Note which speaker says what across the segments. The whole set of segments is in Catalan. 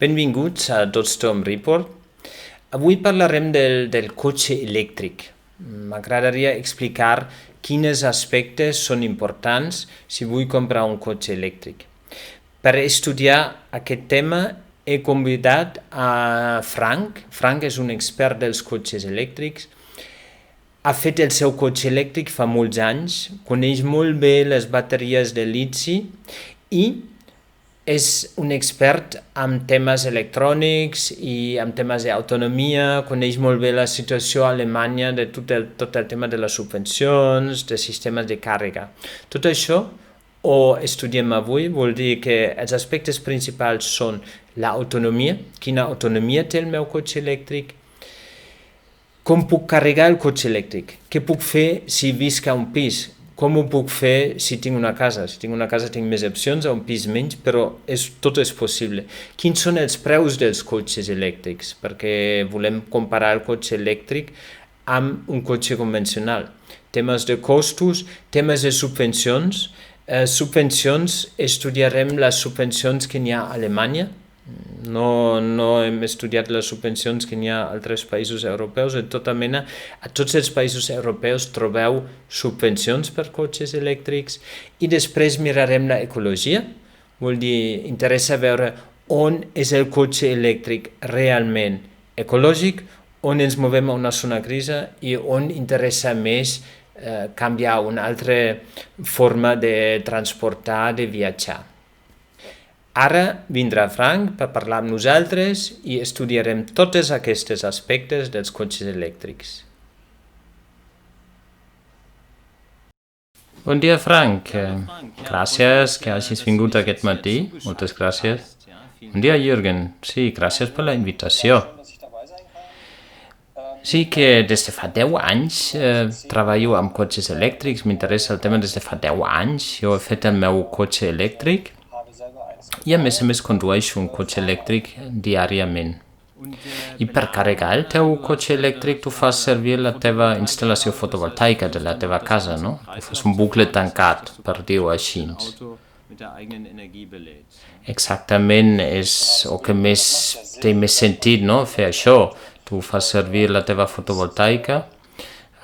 Speaker 1: Benvinguts a Dodge Storm Report. Avui parlarem del cotxe elèctric. M'agradaria explicar quins aspectes són importants si vull comprar un cotxe elèctric. Per estudiar aquest tema he convidat a Frank. Frank és un expert dels cotxes elèctrics. Ha fet el seu cotxe elèctric fa molts anys, coneix molt bé les bateries de liti i és un expert en temes electrònics i en temes d'autonomia, coneix molt bé la situació a Alemanya de tot el tema de les subvencions, de sistemes de càrrega. Tot això ho estudiem avui, vol dir que els aspectes principals són l'autonomia, quina autonomia té el meu cotxe elèctric, com puc carregar el cotxe elèctric, què puc fer si visc a un pis, com ho puc fer si tinc una casa? Si tinc una casa tinc més opcions, a un pis menys, però tot és possible. Quins són els preus dels cotxes elèctrics? Perquè volem comparar el cotxe elèctric amb un cotxe convencional. Temes de costos, temes de subvencions. Subvencions, estudiarem les subvencions que n'hi ha a Alemanya. No hem estudiat les subvencions que n'hi ha a altres països europeus. A tots els països europeus trobeu subvencions per cotxes elèctrics i després mirarem l'ecologia. Vol dir, interessa veure on és el cotxe elèctric realment ecològic, on ens movem a una zona grisa i on interessa més canviar una altra forma de transportar, de viatjar. Ara vindrà Frank per parlar amb nosaltres i estudiarem tots aquests aspectes dels cotxes elèctrics. Bon dia, Frank. Gràcies que hagis vingut aquest matí. Moltes gràcies. Bon dia, Jürgen. Sí, gràcies per la invitació. Sí que des de fa 10 anys treballo amb cotxes elèctrics. M'interessa el tema des de fa 10 anys. Jo he fet el meu cotxe elèctric i a més condueixo un cotxe elèctric diàriament. I per carregar el teu cotxe elèctric tu fas servir la teva instal·lació fotovoltaica de la teva casa, no? Tu fas un bucle tancat, per dir-ho així. Exactament, és el que té més sentit, no? Fer això. Tu fas servir la teva fotovoltaica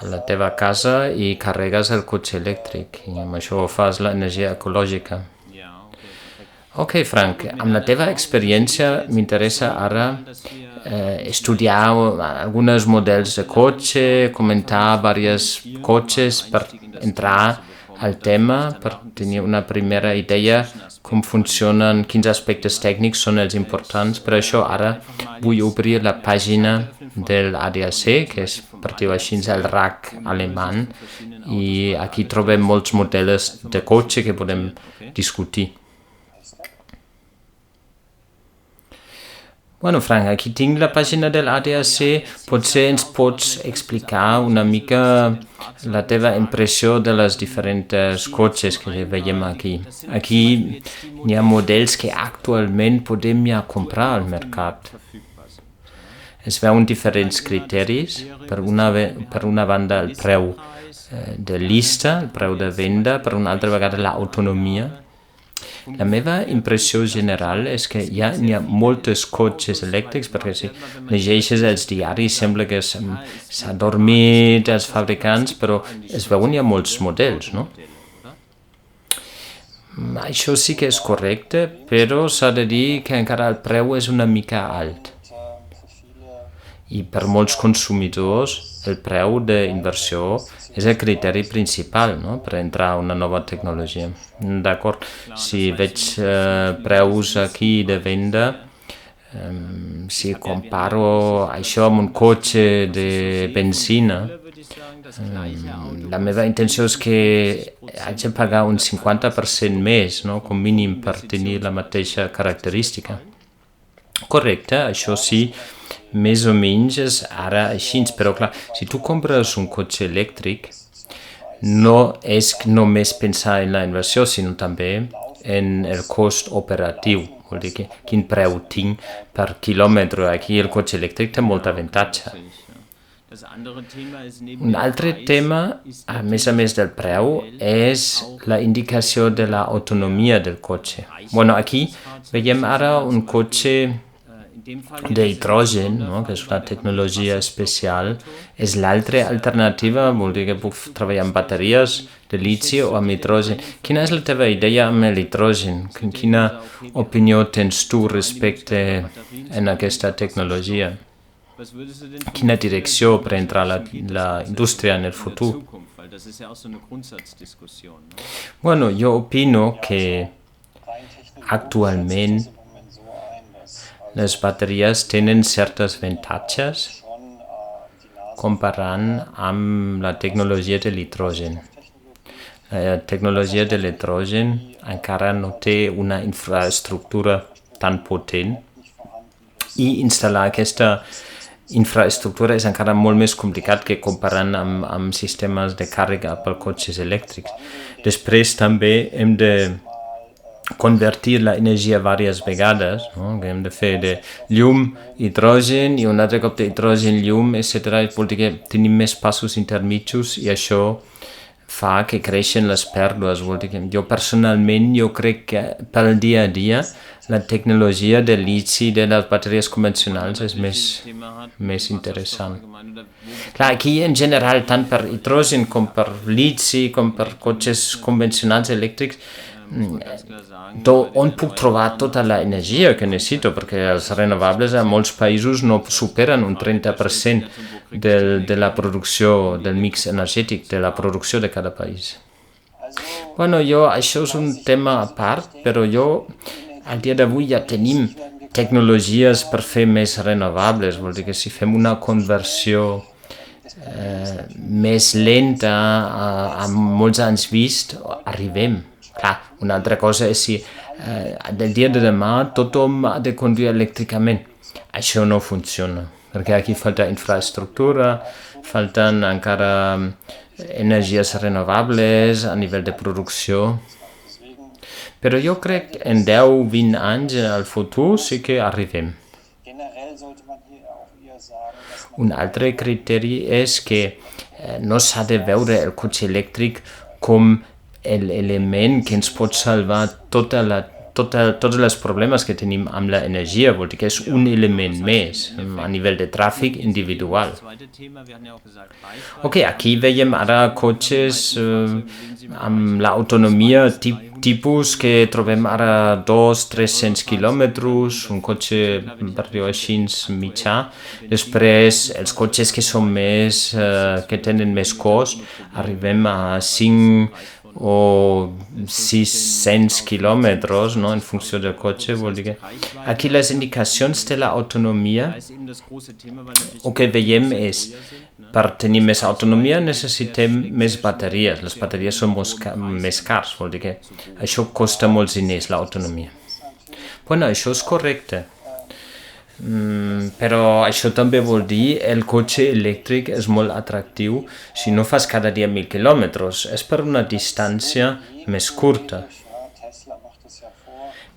Speaker 1: a la teva casa i carregues el cotxe elèctric i amb això fas l'energia ecològica. Ok, Frank, amb la teva experiència m'interessa ara estudiar alguns models de cotxe, comentar diversos cotxes per entrar al tema, per tenir una primera idea com funcionen, quins aspectes tècnics són els importants. Per això ara vull obrir la pàgina de l'ADAC, que és, per dir-ho així, el RAC alemany, i aquí trobem molts models de cotxe que podem discutir. Bueno, Frank, aquí tinc la pàgina de l'ADAC. Potser ens pots explicar una mica la teva impressió de les diferents cotxes que veiem aquí. Aquí hi ha models que actualment podem ja comprar al mercat. Es veuen diferents criteris. Per una banda, el preu de llista, el preu de venda, per una altra vegada l'autonomia. La meva impressió general és que n'hi ha molts cotxes elèctrics, perquè si llegeixes els diaris sembla que s'ha dormit els fabricants, però es veuen hi ha molts models, no? Això sí que és correcte, però s'ha de dir que encara el preu és una mica alt. I per molts consumidors el preu d'inversió és el criteri principal, no?, per entrar a una nova tecnologia. D'acord, si veig preus aquí de venda, si comparo això amb un cotxe de benzina, la meva intenció és que haig de pagar un 50% més, no?, com mínim per tenir la mateixa característica. Correcte, això sí, més o menys és ara així, però clar, si tu compres un cotxe elèctric, no és només pensar en la inversió, sinó també en el cost operatiu, vol dir que quin preu tinc per quilòmetre. Aquí el cotxe elèctric té molt avantatge. Un altre tema, a més del preu, és la indicació de l'autonomia del cotxe. Bueno, aquí veiem ara un cotxe d'hidrogen, no? Que és una tecnologia especial, és l'altra alternativa, vol dir que puc treballar amb bateries de litsi o amb hidrogen. Quina és la teva idea amb l'hidrogen? Quina opinió tens tu respecte a aquesta tecnologia? Quina direcció prendrà la indústria en el futur? Bueno, jo opino que actualment les bateries tenen certes avantatges comparant amb la tecnologia de l'hidrogen. La tecnologia de l'hidrogen encara no té una infraestructura tan potent i instal·lar aquesta infraestructura és encara molt més complicat que comparant amb sistemes de càrrega per cotxes elèctrics. Després també hem de convertir l'energia diverses vegades, no? Que hem de fer de llum, hidrogen i un altre cop d'hidrogen, llum, etc. Vol dir que tenim més passos intermitjos i això fa que creixen les pèrdues. Vol dir que jo personalment crec que pel dia a dia la tecnologia de litsi de les bateries convencionals és més interessant. Clar, aquí en general, tant per hidrogen com per litsi, com per cotxes convencionals elèctrics, on puc trobar tota l'energia que necessito, perquè els renovables a molts països no superen un 30% de la producció, del mix energètic, de la producció de cada país. Bueno, això és un tema a part, però al dia d'avui ja tenim tecnologies per fer més renovables, vol dir que si fem una conversió més lenta a molts anys vist, arribem. Clar, una altra cosa és si del dia de demà tothom ha de conduir elèctricament. Això no funciona, perquè aquí falta infraestructura, falten encara energies renovables a nivell de producció. Però jo crec que en 10-20 anys al futur sí que arribem. Un altre criteri és que no s'ha de veure el cotxe elèctric com l'element que ens pot salvar tots els problemes que tenim amb l'energia, vol dir que és un element més a nivell de tràfic individual. Ok, aquí veiem ara cotxes amb l'autonomia tipus que trobem ara 200-300 quilòmetres, un cotxe per dir-ho així mitjà. Després els cotxes que són que tenen més cost, arribem a 5 o 600 quilòmetres, no? En funció del cotxe, vol dir que aquí les indicacions de l'autonomia, el que veiem és per tenir més autonomia necessitem més bateries. Les bateries són més cars, vol dir que això costa molts diners, l'autonomia. Bueno, això és correcte. Però això també vol dir el cotxe elèctric és molt atractiu si no fas cada dia 1.000 quilòmetres, és per una distància més curta.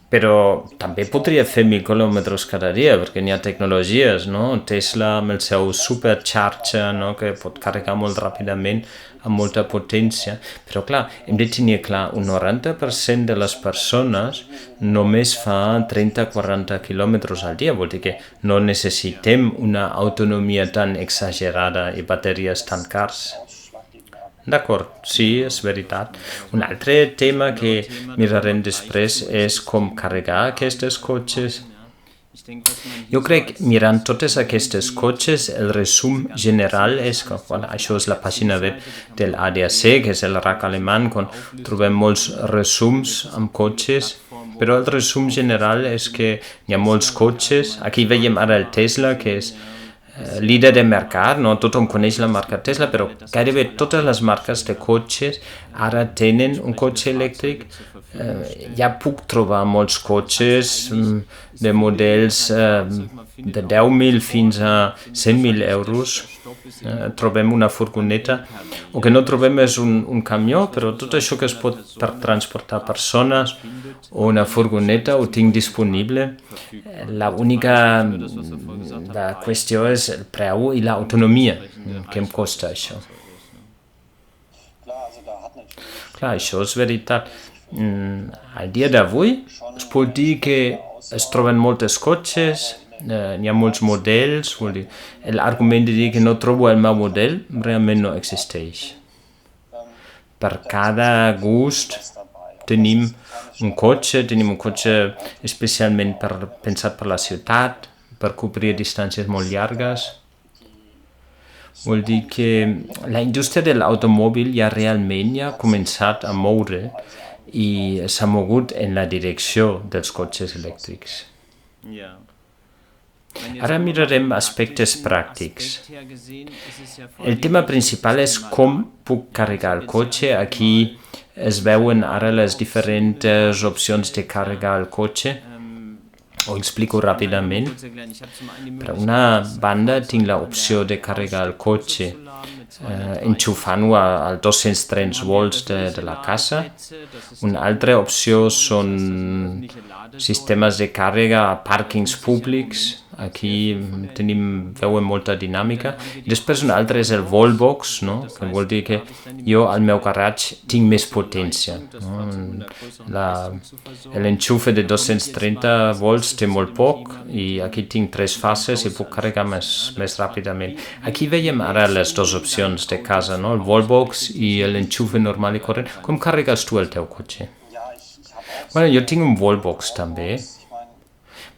Speaker 1: Però també podria fer 1.000 quilòmetres cada dia, perquè n'hi ha tecnologies, no? Tesla amb el seu superxarxa, no? Que pot carregar molt ràpidament amb molta potència. Però clar, hem de tenir clar, un 90% de les persones només fa 30-40 quilòmetres al dia, vol dir que no necessitem una autonomia tan exagerada i bateries tan cars. D'acord, sí, és veritat. Un altre tema que mirarem després és com carregar aquests cotxes. Jo crec, mirant totes aquestes cotxes, el resum general és que, això és la pàgina web del ADAC, que és el RAC alemany, on trobem molts resums amb cotxes, però el resum general és que hi ha molts cotxes. Aquí veiem ara el Tesla, que és líder de mercat, no tothom coneix la marca Tesla, però gairebé totes les marques de cotxes ara tenen un cotxe elèctric. Ja puc trobar molts cotxes de models de 10.000 fins a 100.000 euros. Trobem una furgoneta. El que no trobem és un camió, però tot això que es pot transportar persones o una furgoneta ho tinc disponible. L'única qüestió és el preu i l'autonomia que em costa això. Clar, això és veritat. Al dia d'avui es pot dir que es troben moltes cotxes, N'hi ha molts models, vol dir, l'argument de dir que no trobo el meu model realment no existeix. Per cada gust tenim un cotxe especialment pensat per la ciutat, per cobrir distàncies molt llargues. Vol dir que la indústria de l'automòbil ja realment ha començat a moure i s'ha mogut en la direcció dels cotxes elèctrics. Ara mirarem aspectes pràctics. El tema principal és com puc carregar el cotxe. Aquí es veuen ara les diferents opcions de carregar el cotxe. Ho explico ràpidament. Per una banda tinc l'opció de carregar el cotxe enxufant-ho als 230 volts de la casa. Una altra opció són sistemes de càrrega a pàrquings públics. Aquí veuen molta dinàmica. Després una altra és el Wallbox, no? Que vol dir que jo al meu garatge tinc més potència. No? L'enxufe de 230 volts té molt poc i aquí tinc 3 fases i puc carregar més ràpidament. Aquí veiem ara les dues opcions de casa, no? El Wallbox i l'enxufe normal i corrent. Com carregues tu el teu cotxe? Bueno, jo tinc un Wallbox també.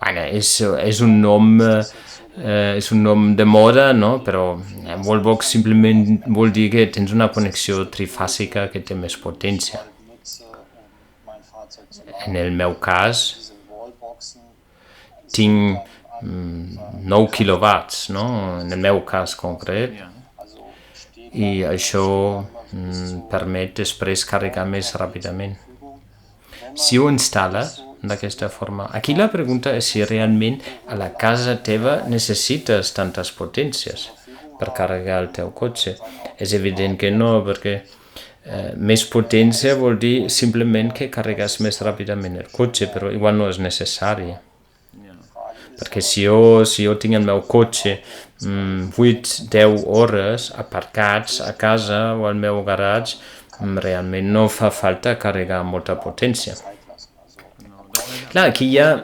Speaker 1: Bueno, és un nom de moda, no? Però Wallbox simplement vol dir que tens una connexió trifàsica que té més potència. En el meu cas, tinc 9 quilowatts, no? En el meu cas concret. I això permet després carregar més ràpidament. Si ho instal·les d'aquesta forma. Aquí la pregunta és si realment a la casa teva necessites tantes potències per carregar el teu cotxe. És evident que no, perquè més potència vol dir simplement que carregues més ràpidament el cotxe, però igual no és necessari. Perquè si jo tinc el meu cotxe 8-10 hores aparcats a casa o al meu garatge, realment no fa falta carregar molta potència. Clar, aquí ja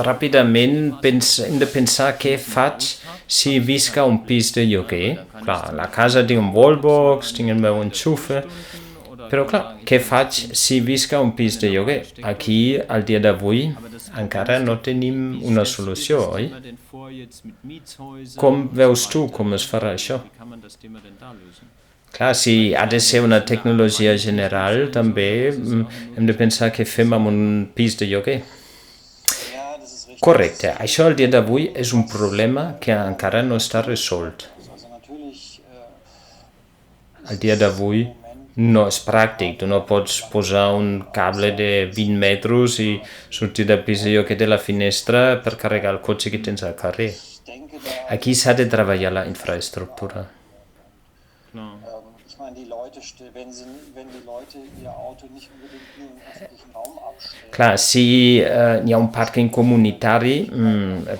Speaker 1: ràpidament hem de pensar què faig si visc a un pis de lloguer. Clar, a la casa tinc un Wallbox, tinc el meu enxufe, però clar, què faig si visc a un pis de lloguer? Aquí, al dia d'avui, encara no tenim una solució, oi? Com veus tu com es farà això? Clar, si ha de ser una tecnologia general, també hem de pensar què fem amb un pis de lloguer. Correcte, això al dia d'avui és un problema que encara no està resolt. Al dia d'avui no és pràctic, tu no pots posar un cable de 20 metres i sortir del pis de lloguer de la finestra per carregar el cotxe que tens al carrer. Aquí s'ha de treballar la infraestructura. Clar, si hi ha un pàrquing comunitari,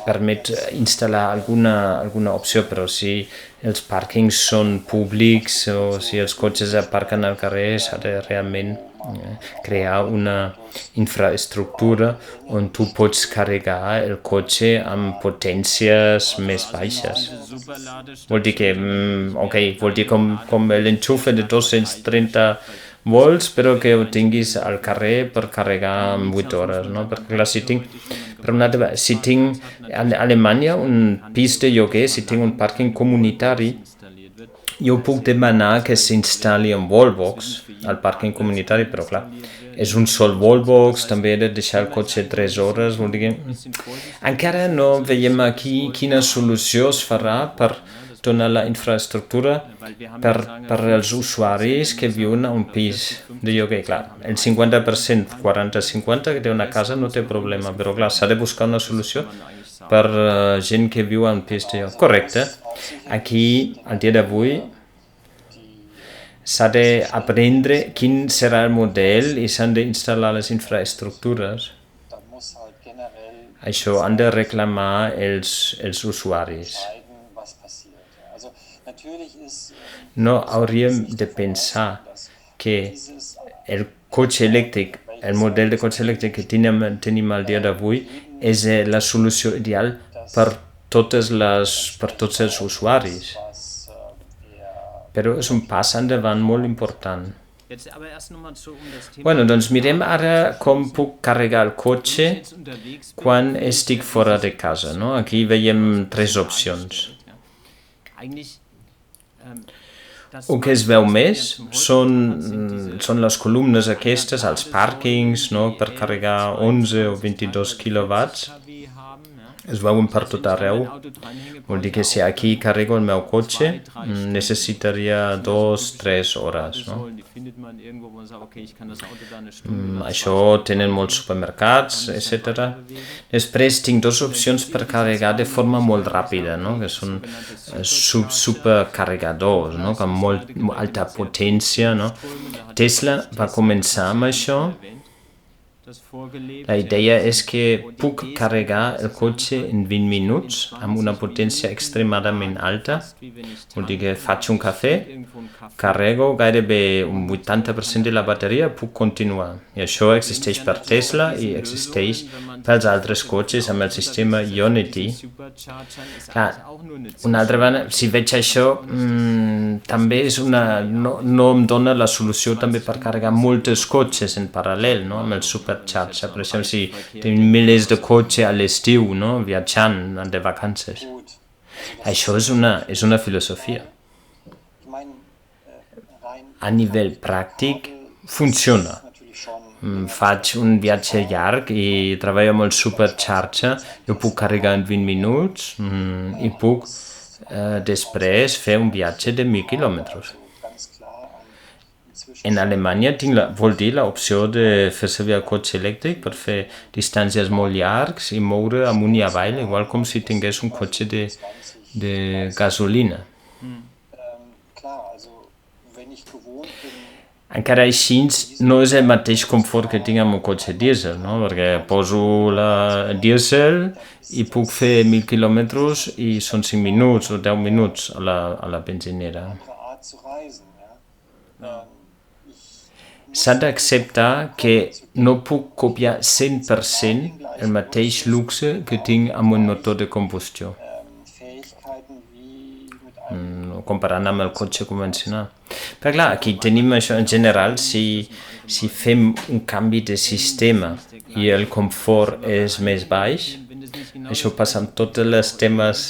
Speaker 1: permet instal·lar alguna opció, però si els pàrquings són públics o si els cotxes aparquen al carrer, s'ha de realment crear una infraestructura on tu pots carregar el cotxe amb potències més baixes. Vol dir que, vol dir com l'enxufe de 230 volts, però que ho tinguis al carrer per carregar en 8 hores, no? Perquè clar, si tinc a Alemanya un pis de lloguer, si tinc un pàrquing comunitari, jo puc demanar que s'instal·li un Wallbox al pàrquing comunitari, però clar, és un sol Wallbox, també he de deixar el cotxe 3 hores, vol dir que encara no veiem aquí quina solució es farà per donar la infraestructura per als usuaris que viuen a un pis de lloguer. Clar, el 50%, 40-50 que té una casa no té problema, però clar, s'ha de buscar una solució per gent que viu a un pis de lloguer. Correcte. Aquí, al dia d'avui, s'ha d'aprendre quin serà el model i s'han d'instal·lar les infraestructures. Això han de reclamar els usuaris. No hauríem de pensar que el cotxe elèctric, el model de cotxe elèctric que tenim al dia d'avui, és la solució ideal per tots els usuaris. Però és un pas endavant molt important. Doncs mirem ara com puc carregar el cotxe quan estic fora de casa. No? Aquí veiem 3 opcions. El que es veu més són les columnes aquestes als pàrquings, no? Per carregar 11 o 22 quilowatts. Es veuen per tot arreu. Vol dir que si aquí carrego el meu cotxe necessitaria 2-3 hores. No? Això tenen molts supermercats, etc. Després tinc 2 opcions per carregar de forma molt ràpida, no? Que són supercarregadors, no? Amb molt alta potència. No? Tesla va començar amb això. La idea és que puc carregar el cotxe en 20 minuts amb una potència extremadament alta. Vol dir que faig un cafè, carrego gairebé un 80% de la bateria, puc continuar. I això existeix per Tesla i existeix pels altres cotxes amb el sistema Ionity. Clar, una altra banda, si veig això, també és no em dona la solució també per carregar molts cotxes en paral·lel, no? Amb el supercharger. Per exemple, si tenim milers de cotxes a l'estiu, no? Viatjant de vacances. Això és una filosofia. A nivell pràctic, funciona. Faig un viatge llarg i treballo amb el supercharger, jo puc carregar en 20 minuts i puc després fer un viatge de 1.000 quilòmetres. En Alemanya vol dir l'opció de fer servir el cotxe elèctric per fer distàncies molt llargs i moure amunt i avall, igual com si tingués un cotxe de gasolina. Encara així no és el mateix confort que tinc amb un cotxe dièsel, no? Perquè poso la dièsel i puc fer 1.000 quilòmetres i són 5 minuts o 10 minuts a la benzinera. S'ha d'acceptar que no puc copiar 100% el mateix luxe que tinc amb un motor de combustió, comparant amb el cotxe convencional. Però clar, aquí tenim això en general, si fem un canvi de sistema i el confort és més baix, això passa amb tots els temes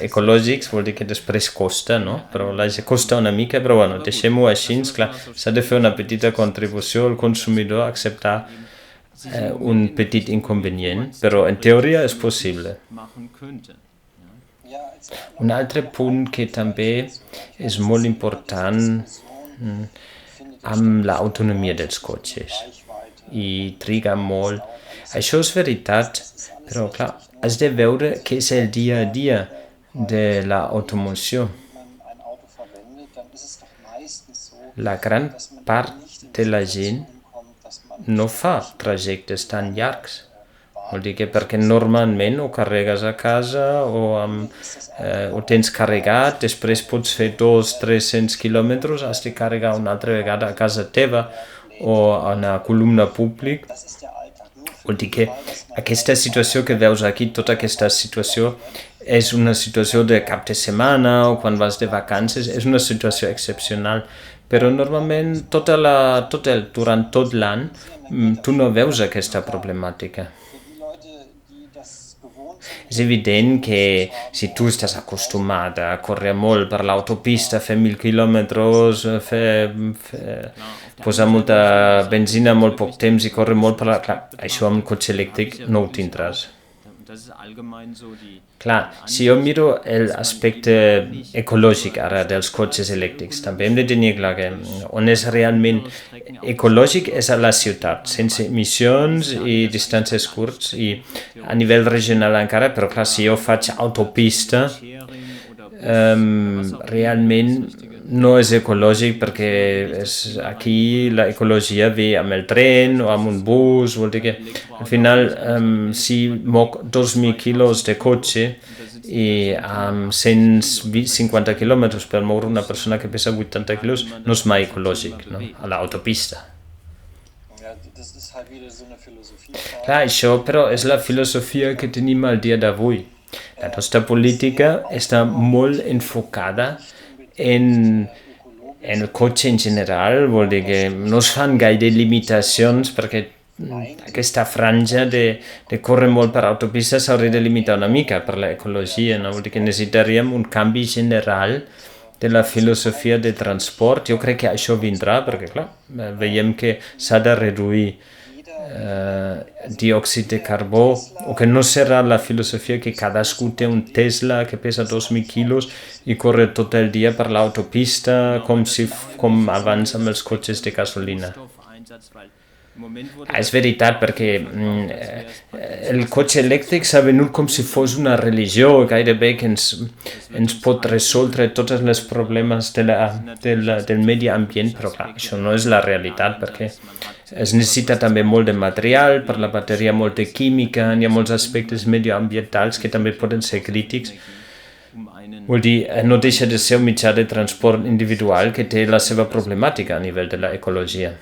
Speaker 1: ecològics, vol dir que després costa, no? Però costa una mica, però bueno, deixem-ho així, clar, s'ha de fer una petita contribució al consumidor a acceptar un petit inconvenient, però en teoria és possible. Un altre punt que també és molt important amb l'autonomia dels cotxes i triga molt. Això és veritat, però clar, has de veure què és el dia a dia de l'automoció. La gran part de la gent no fa trajectes tan llargs. Vol dir que perquè normalment ho carregues a casa o ho tens carregat, després pots fer 200-300 quilòmetres, has de carregar una altra vegada a casa teva o a una columna pública. Vol dir que aquesta situació que veus aquí, tota aquesta situació, és una situació de cap de setmana o quan vas de vacances, és una situació excepcional. Però normalment durant tot l'any tu no veus aquesta problemàtica. És evident que si tu estàs acostumat a córrer molt per l'autopista, fer 1.000 quilòmetres, posar molta benzina molt poc temps i córrer molt per això amb un cotxe elèctric no ho tindràs. Clar, si jo miro l'aspecte ecològic ara dels cotxes elèctrics, també hem de tenir clar que on és realment ecològic és a la ciutat, sense emissions i distàncies curts i a nivell regional encara, però clar, si jo faig autopista, realment no és ecològic perquè aquí l'ecologia ve amb el tren o amb un bus, vol dir que al final si moc 2.000 quilos de cotxe i amb 150 quilòmetres per moure una persona que pesa 80 quilos no és mai ecològic, no? A l'autopista. Clar, això però és la filosofia que tenim al dia d'avui. La nostra política està molt enfocada en el cotxe en general, vol dir que no es fan gaire limitacions perquè aquesta franja de córrer molt per autopista s'hauria de limitar una mica per l'ecologia, no? Vol dir que necessitaríem un canvi general de la filosofia de transport. Jo crec que això vindrà perquè, clar, veiem que s'ha de reduir diòxid de carbó, o que no serà la filosofia que cadascú té un Tesla que pesa 2.000 quilos i corre tot el dia per l'autopista com abans amb els cotxes de gasolina. És veritat, perquè el cotxe elèctric s'ha venut com si fos una religió, gairebé que ens pot resoldre tots els problemes del medi ambient, però clar, això no és la realitat, perquè es necessita també molt de material, per la bateria molta química, hi ha molts aspectes medioambientals que també poden ser crítics. Vol dir, no deixa de ser un mitjà de transport individual que té la seva problemàtica a nivell de l'ecologia.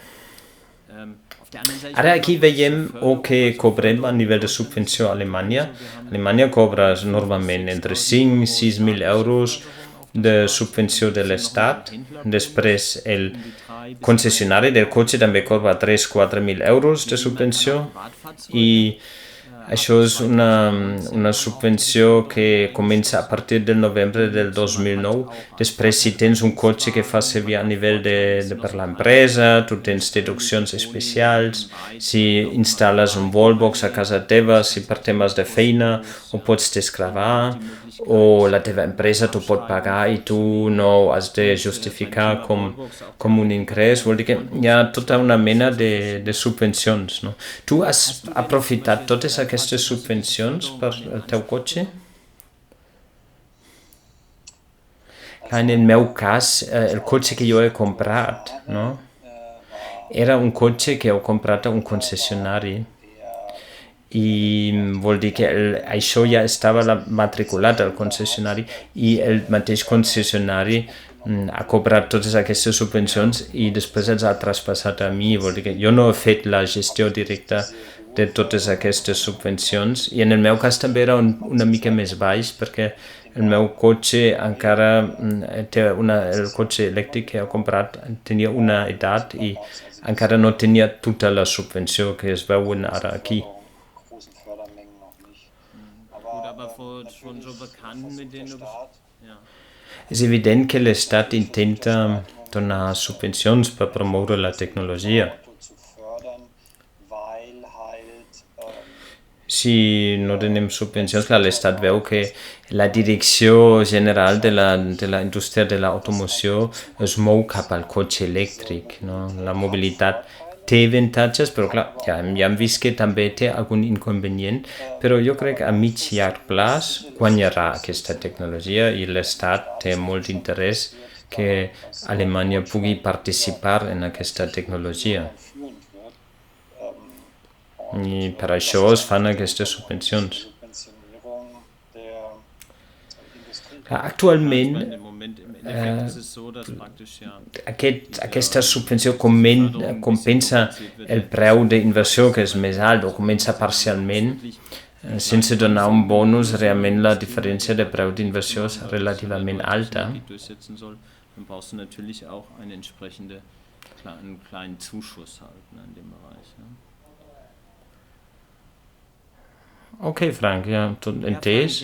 Speaker 1: Ara aquí veiem el que cobrem a nivell de subvenció a Alemanya. Alemanya cobra normalment entre 5 i 6.000 euros de subvenció de l'Estat. Després el concessionari del cotxe també cobra 3.000-4.000 euros de subvenció i això és una subvenció que comença a partir del novembre del 2009. Després, si tens un cotxe que fa servir a nivell per l'empresa, tu tens deduccions especials. Si instal·les un wallbox a casa teva, si per temes de feina ho pots desgravar, o la teva empresa t'ho pot pagar i tu no has de justificar com un ingrés. Vol dir que hi ha tota una mena de subvencions, no? Tu has aprofitat totes aquestes subvencions per el teu cotxe? En el meu cas, el cotxe que jo he comprat, no? Era un cotxe que he comprat a un concessionari i vol dir que això ja estava matriculat al concessionari i el mateix concessionari ha cobrat totes aquestes subvencions i després els ha traspassat a mi. Vol dir que jo no he fet la gestió directa de totes aquestes subvencions i en el meu cas també era una mica més baix perquè el meu cotxe encara el cotxe elèctric que he comprat tenia una edat i encara no tenia tota la subvenció que es veuen ara aquí. És evident que l'Estat intenta donar subvencions per promoure la tecnologia. Si no donem subvencions, clar, l'Estat veu que la direcció general de la indústria de l'automoció es mou cap al cotxe elèctric, no? La mobilitat té avantatges, però clar, ja hem vist que també té algun inconvenient, però jo crec que a mig i llarg plaç guanyarà aquesta tecnologia i l'Estat té molt interès que Alemanya pugui participar en aquesta tecnologia. I per això es fan aquestes subvencions. Actualment, aquesta subvenció compensa el preu d'inversió que és més alt o comença parcialment. Sense donar un bonus, realment la diferència de preu d'inversió és relativament alta. Ok, Frank, ja tot entès.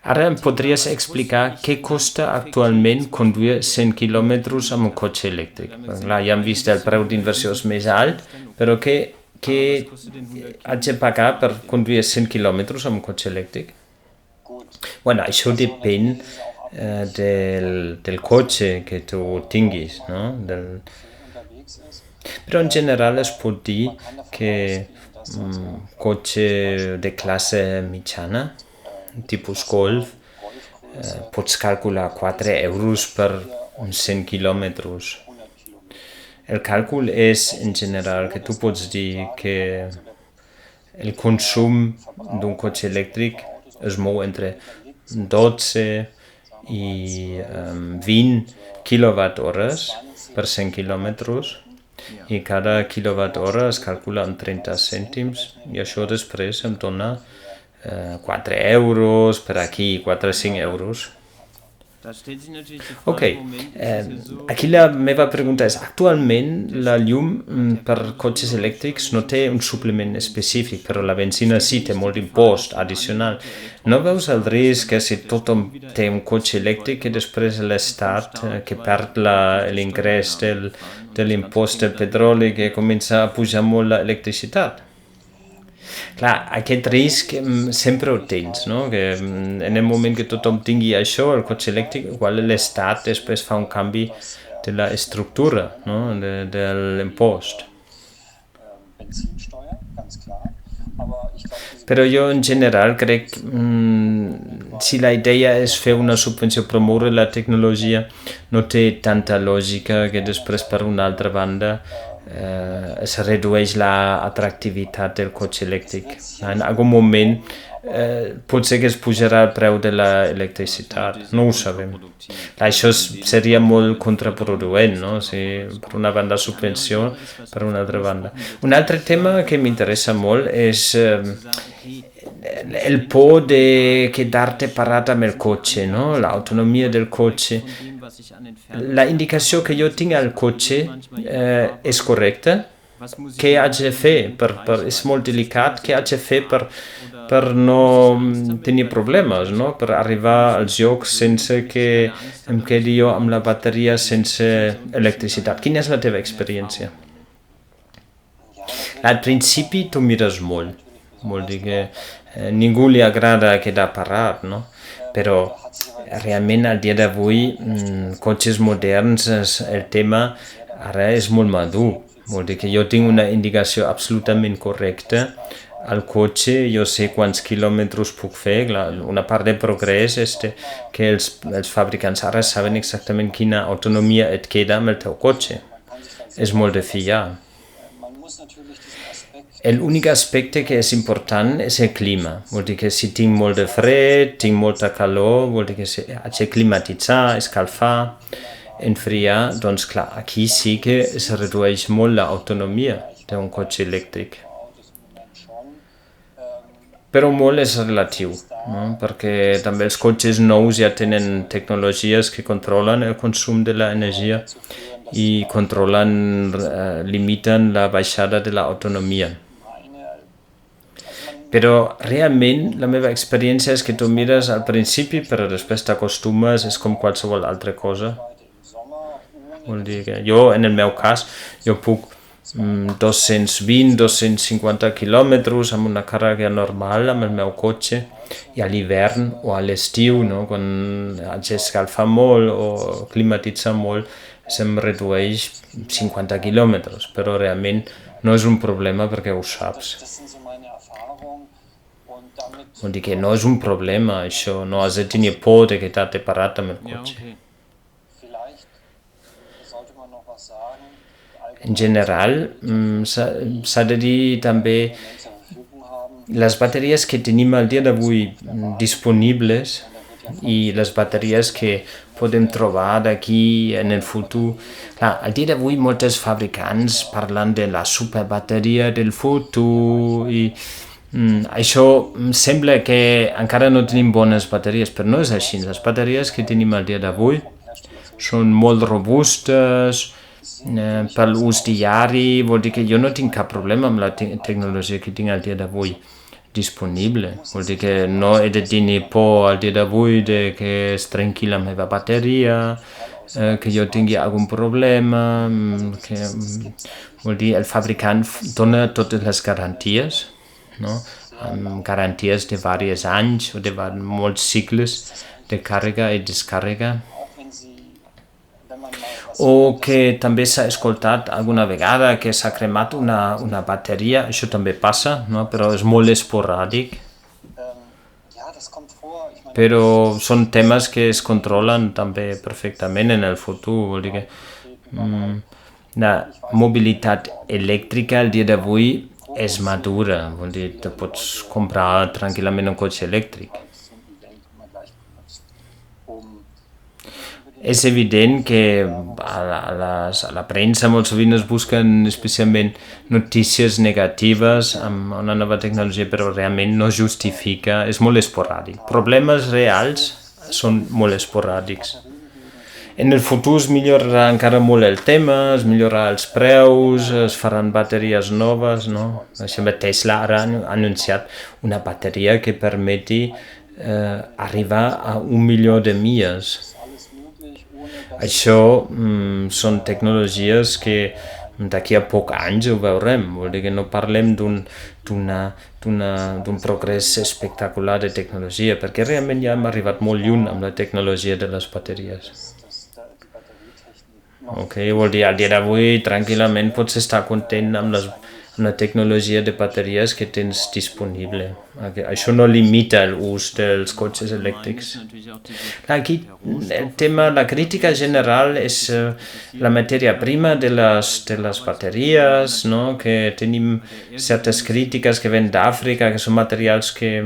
Speaker 1: Ara em podries explicar què costa actualment conduir 100 quilòmetres amb un cotxe elèctric? Clar, ja hem vist el preu d'inversió és més alt, però què haig de pagar per conduir 100 quilòmetres amb un cotxe elèctric? Bueno, això depèn del cotxe que tu tinguis, no? Però en general es pot dir que un cotxe de classe mitjana, tipus Golf, pots calcular 4 euros per uns 100 quilòmetres. El càlcul és, en general, que tu pots dir que el consum d'un cotxe elèctric es mou entre 12 i 20 quilowatt-hores per 100 quilòmetres i cada quilowatt-hora es calcula amb 30 cèntims i això després em dona 4 euros, per aquí 4 o 5 euros. Ok, aquí la meva pregunta és, actualment la llum per cotxes elèctrics no té un suplement específic, però la benzina sí té molt impost addicional. No veus el risc que si tothom té un cotxe elèctric que després l'Estat que perd l'ingrés de l'impost del petroli que comença a pujar molt l'electricitat? Clar, aquest risc sempre ho tens, no? Que en el moment que tothom tingui això, el cotxe elèctric, igual l'Estat després fa un canvi de l'estructura, no? De l'impost. Però jo en general crec si la idea és fer una subvenció, promoure la tecnologia, no té tanta lògica que després per una altra banda es redueix l'atractivitat del cotxe elèctric. En algun moment potser que es pujarà el preu de l'electricitat, no ho sabem. Això seria molt contraproduent, no? Si per una banda subvenció, per una altra banda. Un altre tema que m'interessa molt és el por de quedar-te parat amb el cotxe, no? L'autonomia del cotxe. La indicació que jo tinc al cotxe és correcta. Què haig de fer? És molt delicat. Què haig de fer per no tenir problemes, no? Per arribar als llocs sense que em quedi jo amb la bateria sense electricitat. Quina és la teva experiència? Al principi tu mires molt. Vol dir que ningú li agrada quedar parat, no? Però realment al dia d'avui, cotxes moderns, el tema ara és molt madur. Vol dir que jo tinc una indicació absolutament correcta al cotxe, jo sé quants quilòmetres puc fer. Una part del progrés és que els fabricants ara saben exactament quina autonomia et queda amb el teu cotxe. És molt de fiar. L'únic aspecte que és important és el clima. Vol dir que si tinc molt de fred, tinc molta calor, vol dir que haig de climatitzar, escalfar, enfriar, doncs clar, aquí sí que es redueix molt l'autonomia d'un cotxe elèctric. Però molt és relatiu, no? Perquè també els cotxes nous ja tenen tecnologies que controlen el consum de l'energia i limiten la baixada de l'autonomia. Però realment la meva experiència és que tu mires al principi, però després t'acostumes, és com qualsevol altra cosa. Vol dir que jo, en el meu cas, jo puc 220-250 quilòmetres amb una càrrega normal amb el meu cotxe, i a l'hivern o a l'estiu, no? Quan haig d'escalfar molt o climatitzar molt, se'm redueix 50 quilòmetres, però realment no és un problema perquè ho saps. Vol dir que no és un problema, això, no has de tenir por de quedar-te parat amb el cotxe. En general, s'ha de dir també les bateries que tenim al dia d'avui disponibles i les bateries que podem trobar d'aquí en el futur. Clar, al dia d'avui molts fabricants parlen de la superbateria del futur i això sembla que encara no tenim bones bateries, però no és així. Les bateries que tenim al dia d'avui són molt robustes per l'ús diari, vol dir que jo no tinc cap problema amb la tecnologia que tinc al dia d'avui disponible. Vol dir que no he de tenir por al dia d'avui de que es trenqui la meva bateria, que jo tingui algun problema, vol dir el fabricant dona totes les garanties, no? Amb garanties de diversos anys o de molts cicles de càrrega i descàrrega. O que també s'ha escoltat alguna vegada que s'ha cremat una bateria, això també passa, no? Però és molt esporàdic. Però són temes que es controlen també perfectament en el futur, vol dir que la mobilitat elèctrica al dia d'avui és madura, vol dir que pots comprar tranquil·lament un cotxe elèctric. És evident que a la premsa molt sovint es busquen especialment notícies negatives amb una nova tecnologia, però realment no justifica, és molt esporàdic. Problemes reals són molt esporàdics. En el futur es millorarà encara molt el tema, es millorarà els preus, es faran bateries noves, no? Per exemple, Tesla ara ha anunciat una bateria que permeti arribar a 1 milió de milles. Això són tecnologies que d'aquí a poc anys ho veurem, vol dir que no parlem d'un progrés espectacular de tecnologia, perquè realment ja hem arribat molt lluny amb la tecnologia de les bateries. Ok, vol dir, al dia d'avui tranquil·lament pots estar content amb la tecnologia de bateries que tens disponible. Okay. Això no limita l'ús dels cotxes elèctrics. Aquí el tema, la crítica general és la matèria prima de les bateries, no? Que tenim certes crítiques que ven d'Àfrica, que són materials que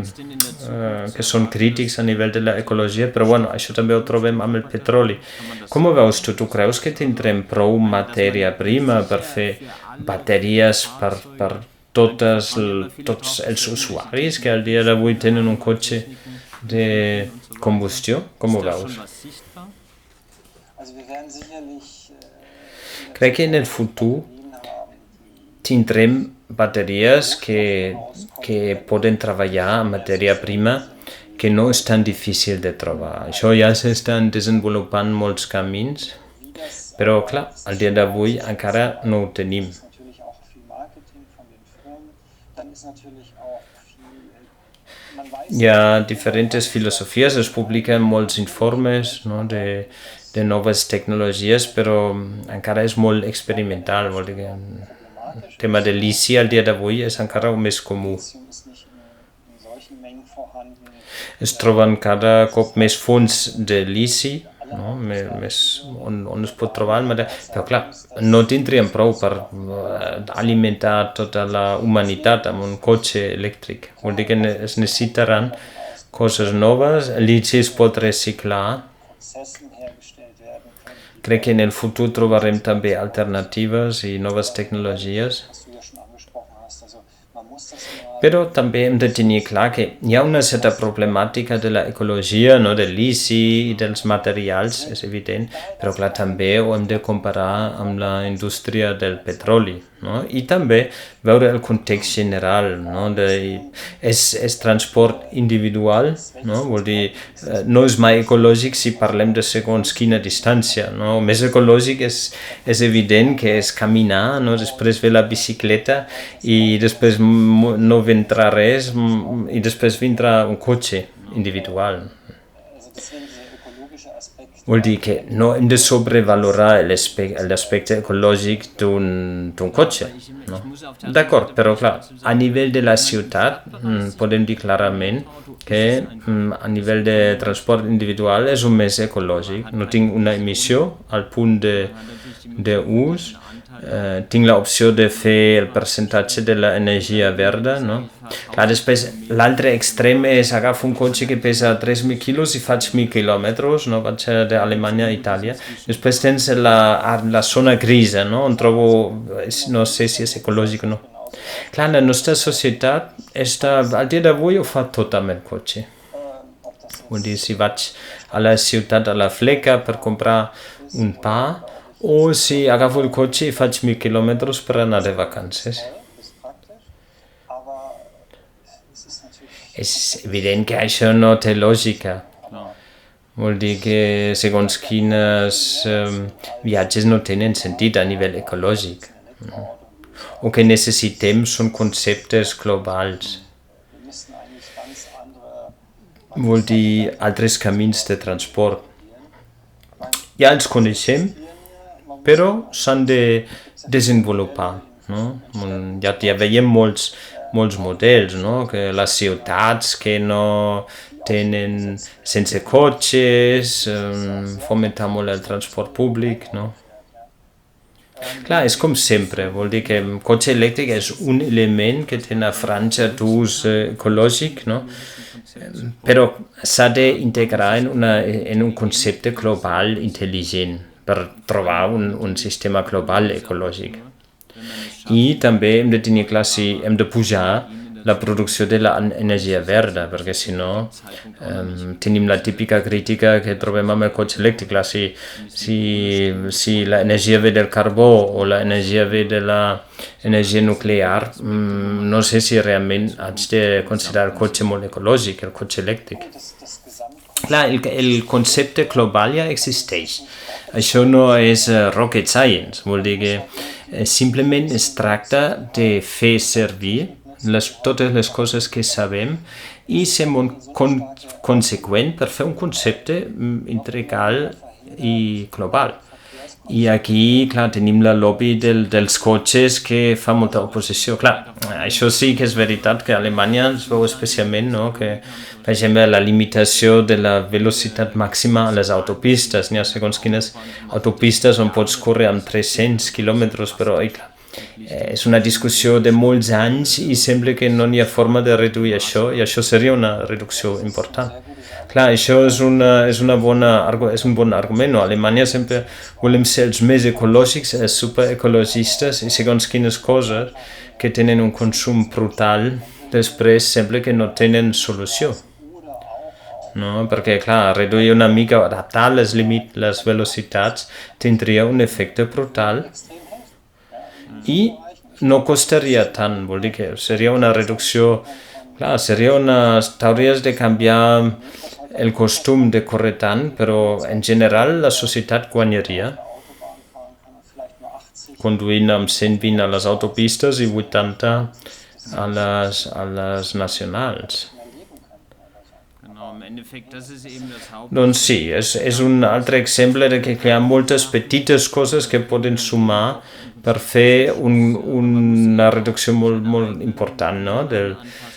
Speaker 1: són crítics a nivell de l'ecologia, però bueno, això també ho trobem amb el petroli. Com ho veus tu? Tu creus que tindrem prou matèria prima per fer bateries per tots els usuaris que al dia d'avui tenen un cotxe de combustió? Com ho veus? Crec que en el futur tindrem bateries que poden treballar amb matèria prima que no és tan difícil de trobar. Això ja s'estan desenvolupant molts camins, però clar, al dia d'avui encara no ho tenim. Hi ha diferents filosofies, es publiquen molts informes, no, de noves tecnologies, però encara és molt experimental. Vol dir que el tema de lici al dia d'avui és encara el més comú. Es troben cada cop més fonts de lici, no? On es pot trobar el material, però clar, no tindríem prou per alimentar tota la humanitat amb un cotxe elèctric. Vol dir que es necessitaran coses noves, el lici es pot reciclar. Crec que en el futur trobarem també alternatives i noves tecnologies. Però també hem de tenir clar que hi ha una certa problemàtica de l'ecologia, no? Del lici i dels materials, és evident, però clar, també ho hem de comparar amb la indústria del petroli, no? I també veure el context general, no? És transport individual, no? Vol dir, no és mai ecològic si parlem de segons quina distància, no? Més ecològic és evident que és caminar, no? Després ve la bicicleta i després no vindrà res i després vindrà un cotxe individual. Vol dir que no hem de sobrevalorar l'aspecte ecològic d'un cotxe. No? D'acord, però clar, a nivell de la ciutat podem dir clarament que a nivell de transport individual és un més ecològic. No tinc una emissió al punt d'ús, tinc l'opció de fer el percentatge de l'energia verda, no? Clar, després l'altre extrem és agafar un cotxe que pesa 3.000 quilos i faig 1.000 quilòmetres, no? Vaig d'Alemanya a Itàlia. Després tens la zona grisa, no? On trobo, no sé si és ecològic o no. Clar, la nostra societat al dia d'avui ho fa tot amb el cotxe. Vull dir, si vaig a la ciutat, a la fleca per comprar un pa, o si agafo el cotxe i faig 1.000 quilòmetres per anar de vacances. És evident que això no té lògica. Vol dir que segons quines viatges no tenen sentit a nivell ecològic. O que necessitem són conceptes globals. Vol dir altres camins de transport. Ja els coneixem, però s'han de desenvolupar. No? Ja veiem molts models, no? Que les ciutats que no tenen sense cotxes, fomentar molt el transport públic, no? Clar, és com sempre, vol dir que el cotxe elèctric és un element que té una franja d'ús ecològic, no? però s'ha d'integrar en un concepte global intel·ligent per trobar un sistema global ecològic. I també hem de tenir clar si hem de pujar la producció de l'energia verda, perquè si no tenim la típica crítica que trobem amb el cotxe elèctric. Clar, si l'energia ve del carbó o l'energia ve de l'energia nuclear, no sé si realment haig de considerar el cotxe molt ecològic, el cotxe elèctric. Clar, el concepte global ja existeix. Això no és rocket science, vol dir que simplement es tracta de fer servir totes les coses que sabem i ser molt conseqüent per fer un concepte integral i global. I aquí, clar, tenim la lobby dels cotxes que fa molta oposició. Clar, això sí que és veritat que a Alemanya es veu especialment, no? Que, per exemple, la limitació de la velocitat màxima a les autopistes. N'hi ha segons quines autopistes on pots córrer amb 300 quilòmetres, però clar, és una discussió de molts anys i sembla que no hi ha forma de reduir això, i això seria una reducció important. Clar, això és un bon argument. No? A Alemanya sempre volem ser els més ecològics, els superecologistes, i segons quines coses que tenen un consum brutal, després sembla que no tenen solució. No? Perquè, clar, reduir una mica, adaptar les velocitats, tindria un efecte brutal i no costaria tant, vol dir que seria una reducció, clar, t'hauries de canviar el costum de córrer tant, però en general la societat guanyaria conduint amb 120 a les autopistes i 80 a les nacionals. Doncs sí, és un altre exemple de que hi ha moltes petites coses que poden sumar per fer una reducció molt important, no?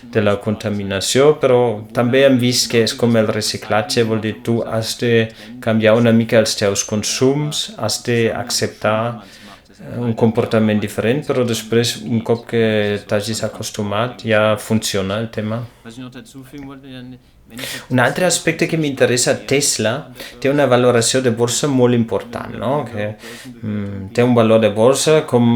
Speaker 1: de la contaminació, però també hem vist que és com el reciclatge, vol dir tu has de canviar una mica els teus consums, has d'acceptar un comportament diferent, però després, un cop que t'hagis acostumat, ja funciona el tema. Un altre aspecte que m'interessa, Tesla té una valoració de borsa molt important, no? Que té un valor de borsa com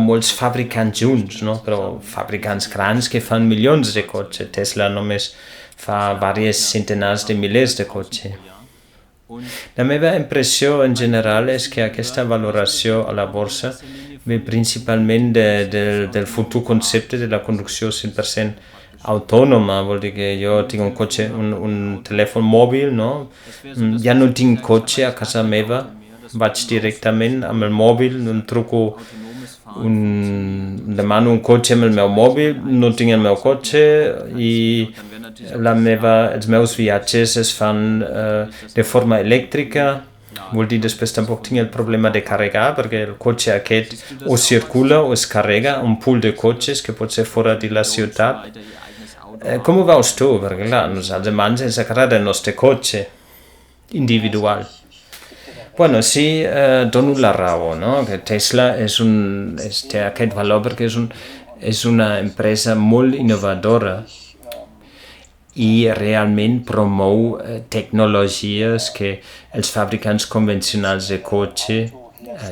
Speaker 1: molts fabricants junts, no? Però fabricants grans que fan milions de cotxes. Tesla només fa diversos centenars de milers de cotxes. La meva impressió en general és que aquesta valoració a la borsa ve principalment del futur concepte de la conducció 100% autònoma, vol dir que jo tinc un cotxe, un telèfon mòbil, no? Ja no tinc cotxe a casa meva, vaig directament amb el mòbil, demano un cotxe amb el meu mòbil, no tinc el meu cotxe i els meus viatges es fan de forma elèctrica, vol dir després tampoc tinc el problema de carregar, perquè el cotxe aquest o circula o es carrega, un pool de cotxes que pot ser fora de la ciutat. Com ho veus tu? Perquè clar, als alemanys ens agrada el nostre cotxe individual. Bueno, sí, dono la raó, no? Que Tesla té aquest valor perquè és una empresa molt innovadora i realment promou tecnologies que els fabricants convencionals de cotxe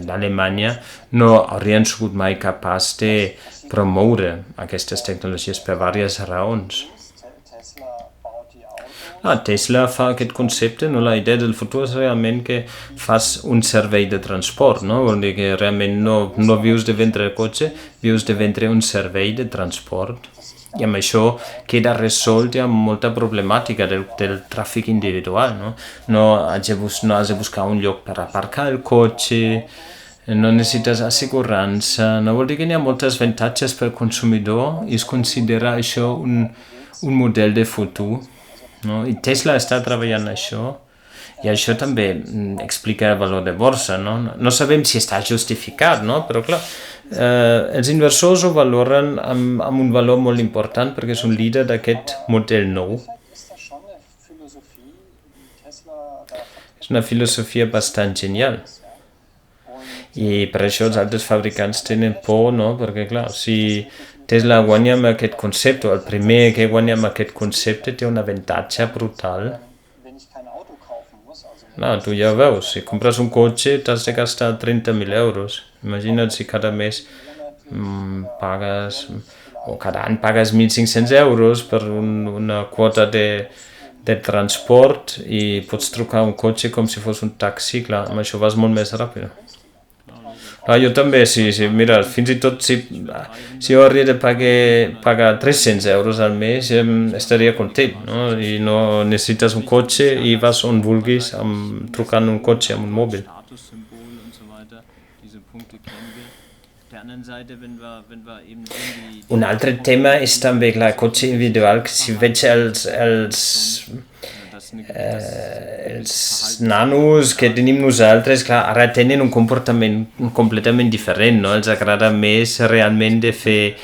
Speaker 1: d'Alemanya no haurien sigut mai capaç de promoure aquestes tecnologies per diverses raons. Tesla fa aquest concepte, no? La idea del futur és realment que fas un servei de transport, no? Vol dir que realment no vius de vendre el cotxe, vius de vendre un servei de transport. I amb això queda resolt ja molta problemàtica del tràfic individual, no? No has de buscar un lloc per aparcar el cotxe, no necessites assegurança, no? Vol dir que hi ha moltes avantatges per al consumidor i es considera això un model de futur, no? I Tesla està treballant això i això també explica el valor de borsa, no? No sabem si està justificat, no? Però clar, els inversors ho valoren amb un valor molt important perquè és un líder d'aquest model nou. És una filosofia bastant genial. I per això els altres fabricants tenen por, no? Perquè clar, si Tesla guanya amb aquest concepte, el primer que guanya amb aquest concepte té un avantatge brutal. No, tu ja ho veus, si compres un cotxe t'has de gastar 30.000 euros. Imagina't si cada mes pagues, o cada any pagues 1.500 euros per una quota de transport i pots trucar un cotxe com si fos un taxi, clar, amb això vas molt més ràpid. Jo també, sí, mira, fins i tot si jo hauria de pagar 300 euros al mes estaria content, no? I no necessites un cotxe i vas on vulguis trucant un cotxe amb un mòbil. Un altre tema és també, clar, cotxe individual, que si veig els nanos que tenim nosaltres, clar, ara tenen un comportament completament diferent, no? Els agrada més realment de fer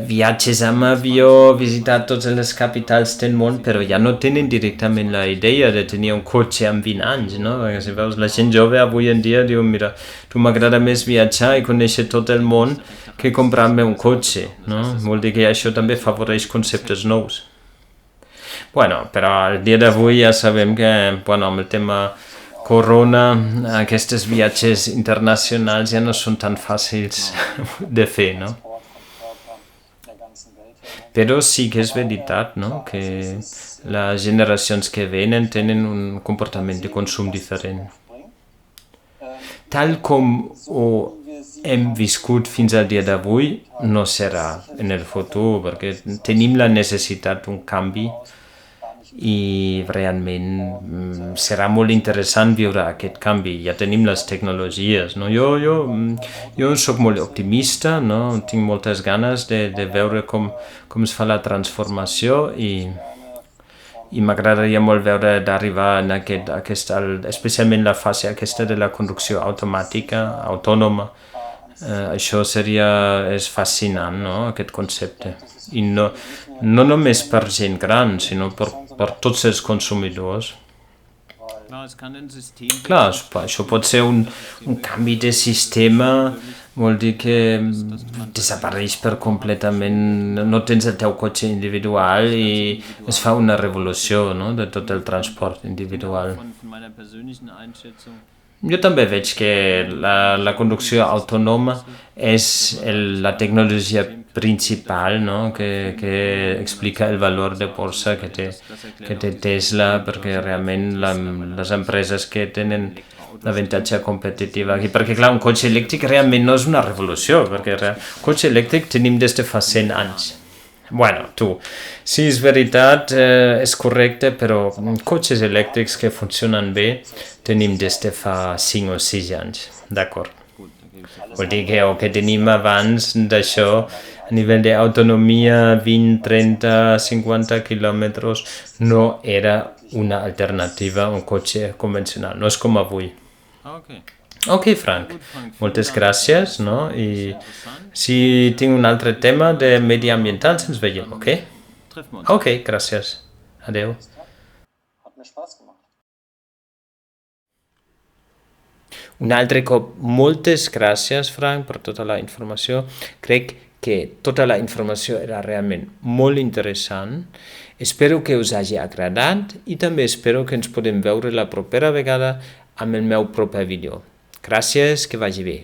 Speaker 1: viatges amb avió, visitar totes les capitals del món, però ja no tenen directament la idea de tenir un cotxe amb 20 anys, no? Perquè si veus, la gent jove avui en dia diu, mira, tu m'agrada més viatjar i conèixer tot el món que comprar-me un cotxe, no? Vol dir que això també afavoreix conceptes nous. Bueno, però al dia d'avui ja sabem que, bueno, amb el tema corona, aquests viatges internacionals ja no són tan fàcils de fer, no? Però sí que és veritat, no?, que les generacions que venen tenen un comportament de consum diferent. Tal com ho hem viscut fins al dia d'avui, no serà en el futur, perquè tenim la necessitat d'un canvi i realment serà molt interessant viure aquest canvi. Ja tenim les tecnologies, no? Jo soc molt optimista, no? Tinc moltes ganes de veure com es fa la transformació i m'agradaria molt veure d'arribar en especialment la fase aquesta de la conducció automàtica, autònoma. Això és fascinant, no?, aquest concepte. I no només per gent gran, sinó per tots els consumidors. Clar, això pot ser un canvi de sistema, vol dir que desapareix per completament, no tens el teu cotxe individual i es fa una revolució, no?, de tot el transport individual. Jo també veig que la conducció autònoma és la tecnologia principal, no?, que explica el valor de borsa que té Tesla, perquè realment les empreses que tenen l'avantatge competitiu aquí, perquè clar, un cotxe elèctric realment no és una revolució, perquè un cotxe elèctric tenim des de fa 100 anys. Bueno, sí, és veritat, és correcte, però cotxes elèctrics que funcionen bé tenim des de fa 5 o 6 anys, d'acord? Vol dir que el que tenim abans d'això, a nivell d'autonomia, 20, 30, 50 quilòmetres, no era una alternativa a un cotxe convencional, no és com avui. Ok, Frank, moltes gràcies, no? I si tinc un altre tema de mediambiental, ens veiem, ok? Ok, gràcies. Adeu. Un altre cop, moltes gràcies, Frank, per tota la informació. Crec que tota la informació era realment molt interessant. Espero que us hagi agradat i també espero que ens podem veure la propera vegada amb el meu proper vídeo. Gràcies, que vagi bé.